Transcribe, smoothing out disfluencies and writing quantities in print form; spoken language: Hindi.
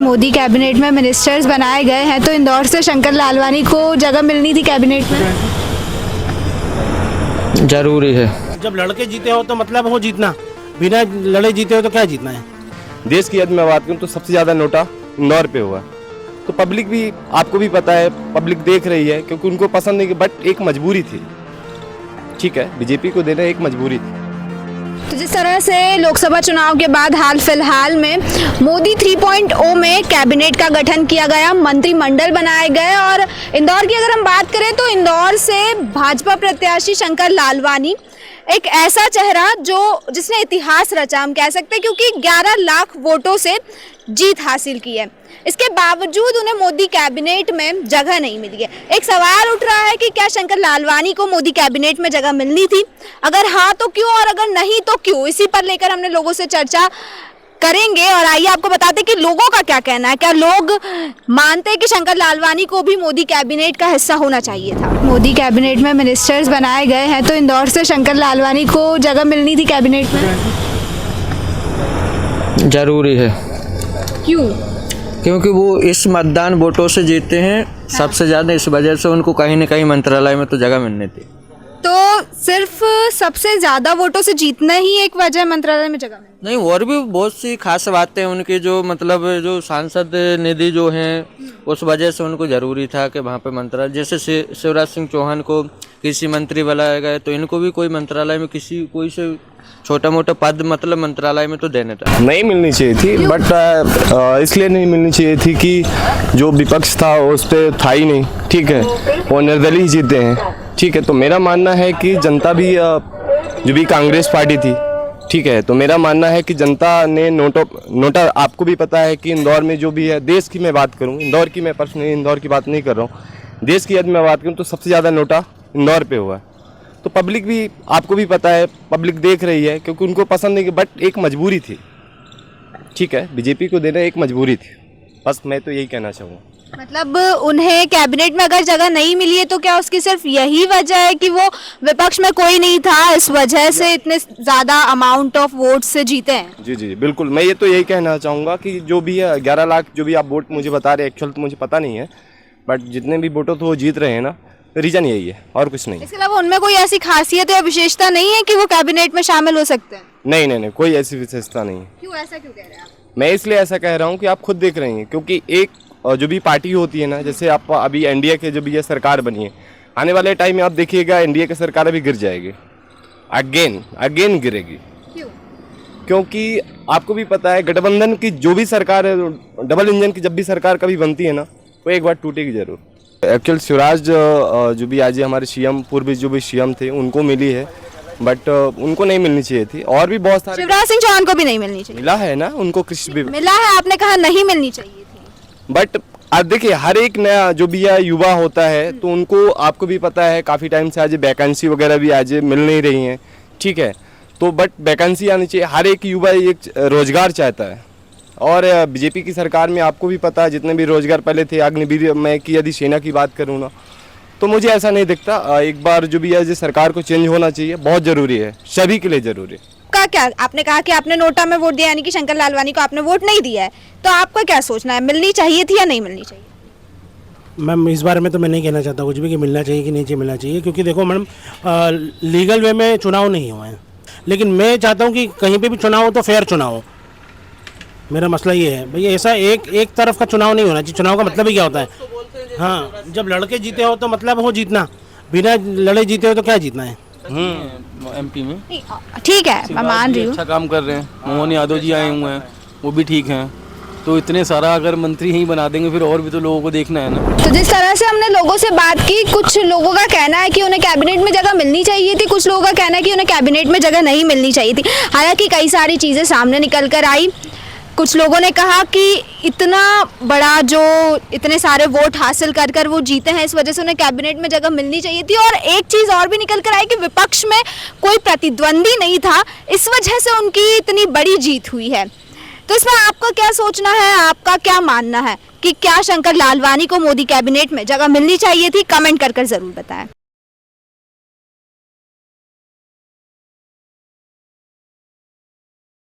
मोदी कैबिनेट में मिनिस्टर्स बनाए गए हैं तो इंदौर से शंकर लालवानी को जगह मिलनी थी कैबिनेट में। जरूरी है। जब लड़के जीते हो तो मतलब हो जीतना, बिना लड़े जीते हो तो क्या जीतना है। देश की यदि मैं बात करूं तो सबसे ज़्यादा नोटा इंदौर पे हुआ, तो पब्लिक भी, आपको भी पता है, पब्लिक देख रही है क्योंकि उनको पसंद नहीं, बट एक मजबूरी थी। ठीक है, बीजेपी को देना एक मजबूरी थी। तो जिस तरह से लोकसभा चुनाव के बाद हाल फिलहाल में मोदी 3.0 में कैबिनेट का गठन किया गया, मंत्रिमंडल बनाए गए और इंदौर की अगर हम बात करें तो इंदौर से भाजपा प्रत्याशी शंकर लालवानी एक ऐसा चेहरा जिसने इतिहास रचा, हम कह सकते हैं, क्योंकि 11 लाख वोटों से जीत हासिल की है। इसके बावजूद उन्हें मोदी कैबिनेट में जगह नहीं मिली है। एक सवाल उठ रहा है कि क्या शंकर लालवानी को मोदी कैबिनेट में जगह मिलनी थी? अगर हाँ तो क्यों, और अगर नहीं तो क्यों? इसी पर लेकर हमने लोगों से चर्चा करेंगे और आइए आपको बताते कि लोगों का क्या कहना है। क्या लोग मानते हैं कि शंकर लालवानी को भी मोदी कैबिनेट का हिस्सा होना चाहिए था? मोदी कैबिनेट में मिनिस्टर्स बनाए गए हैं तो इंदौर से शंकर लालवानी को जगह मिलनी थी कैबिनेट में। जरूरी है। क्यों? क्योंकि वो इस मतदान वोटों से जीते हैं सबसे ज़्यादा, इस वजह से उनको कहीं ना कहीं मंत्रालय में तो जगह मिलनी थी। तो सिर्फ सबसे ज्यादा वोटों से जीतना ही एक वजह मंत्रालय में जगह मिलनी? नहीं, और भी बहुत सी खास बातें उनकी, जो मतलब जो सांसद निधि जो हैं उस वजह से उनको ज़रूरी था कि वहाँ पे मंत्रालय, जैसे शिवराज सिंह चौहान को कृषि मंत्री बनाया गया, तो इनको भी कोई मंत्रालय में कोई से छोटा मोटा पद मतलब मंत्रालय में तो देने था। नहीं मिलनी चाहिए थी, बट इसलिए नहीं मिलनी चाहिए थी कि जो विपक्ष था उस पर था ही नहीं। ठीक है, वो निर्दलीय ही जीते हैं। ठीक है, तो मेरा मानना है कि जनता भी, जो भी कांग्रेस पार्टी थी, ठीक है, तो मेरा मानना है कि जनता ने नोटा, आपको भी पता है कि इंदौर में जो भी है, देश की मैं बात करूं, इंदौर की मैं पर्सनली इंदौर की बात नहीं कर रहा हूं, देश की यदि मैं बात करूं तो सबसे ज़्यादा नोटा इंदौर पे हुआ। तो पब्लिक भी, आपको भी पता है, पब्लिक देख रही है क्योंकि उनको पसंद नहीं, बट एक मजबूरी थी। ठीक है, बीजेपी को देना एक मजबूरी थी, बस मैं तो यही कहना चाहूँगा। मतलब उन्हें कैबिनेट में अगर जगह नहीं मिली है तो क्या उसकी सिर्फ यही वजह है कि वो विपक्ष में कोई नहीं था, इस वजह से इतने ज्यादा अमाउंट ऑफ वोट से जीते हैं? जी जी बिल्कुल, मैं ये तो यही कहना चाहूँगा कि जो भी है 11 लाख जो भी आप वोट मुझे बता रहे हैं, एक्चुअल तो मुझे पता नहीं है, बट जितने भी वोटों तो वो जीत रहे हैं ना, रीजन यही है और कुछ नहीं। इसके अलावा उनमें कोई ऐसी खासियत या विशेषता नहीं है कि वो कैबिनेट में शामिल हो सकते हैं? नहीं नहीं नहीं, कोई ऐसी विशेषता नहीं है। क्यों, ऐसा क्यों कह रहे हैं आप? मैं इसलिए ऐसा कह रहा हूँ कि आप खुद देख रहे हैं, क्योंकि एक जो भी पार्टी होती है ना, जैसे आप अभी एनडीए के जो भी ये सरकार बनी है, आने वाले टाइम में आप देखिएगा एनडीए की सरकार अभी गिर जाएगी, अगेन गिरेगी। क्यों? क्योंकि आपको भी पता है गठबंधन की जो भी सरकार है, डबल इंजन की जब भी सरकार कभी बनती है ना, वो एक बार टूटेगी जरूर। एक्चुअल शिवराज जो भी आज हमारे सीएम, पूर्व जो भी सीएम थे, उनको मिली है, बट उनको नहीं मिलनी चाहिए थी। और भी बहुत सारे, शिवराज सिंह चौहान को भी नहीं मिलनी चाहिए। मिला है ना उनको, कृषि भी मिला है, आपने कहा नहीं मिलनी चाहिए थी। बट अब देखिए, हर एक नया जो भी युवा होता है तो उनको, आपको भी पता है, काफ़ी टाइम से आज वैकेंसी वगैरह भी आज मिल नहीं रही हैं। ठीक है, तो बट वैकेंसी आनी चाहिए, हर एक युवा एक रोजगार चाहता है। और बीजेपी की सरकार में आपको भी पता है जितने भी रोजगार पहले थे, अग्निवीर में की यदि सेना की बात करूँ ना, तो मुझे ऐसा नहीं दिखता। एक बार जो भी है सरकार को चेंज होना चाहिए, बहुत ज़रूरी है, सभी के लिए ज़रूरी है। क्या आपने कहा कि आपने नोटा में वोट दिया, यानी कि शंकर लालवानी को आपने वोट नहीं दिया है, तो आपका क्या सोचना है, मिलनी चाहिए थी या नहीं मिलनी चाहिए? मैम, इस बारे में तो मैं नहीं कहना चाहता कुछ भी कि मिलना चाहिए कि नहीं मिलना चाहिए, क्योंकि देखो मैडम, लीगल वे में चुनाव नहीं हुए हैं, लेकिन मैं चाहता हूँ कि कहीं पे भी चुनाव हो तो फेयर चुनाव हो। मेरा मसला ये है भैया, ऐसा एक तरफ का चुनाव नहीं होना चाहिए। चुनाव का मतलब ही क्या होता है? हाँ, जब लड़के जीते हो तो मतलब हो जीतना, बिना लड़े जीते हो तो क्या जीतना है। एमपी में ठीक है, मैं मान रही हूँ, अच्छा काम कर रहे हैं। मोहन यादव जी आए हुए हैं, वो भी ठीक हैं। तो इतने सारा अगर मंत्री ही बना देंगे फिर और भी तो लोगों को देखना है ना। तो जिस तरह से हमने लोगों से बात की, कुछ लोगों का कहना है कि उन्हें कैबिनेट में जगह मिलनी चाहिए थी, कुछ लोगों का कहना है कि उन्हें कैबिनेट में जगह नहीं मिलनी चाहिए थी। हालांकि कई सारी चीज़ें सामने निकल कर आई। कुछ लोगों ने कहा कि इतना बड़ा, जो इतने सारे वोट हासिल कर वो जीते हैं, इस वजह से उन्हें कैबिनेट में जगह मिलनी चाहिए थी। और एक चीज़ और भी निकल कर आई कि विपक्ष में कोई प्रतिद्वंदी नहीं था, इस वजह से उनकी इतनी बड़ी जीत हुई है। तो इसमें आपका क्या सोचना है, आपका क्या मानना है कि क्या शंकर लालवानी को मोदी कैबिनेट में जगह मिलनी चाहिए थी? कमेंट कर जरूर बताएं।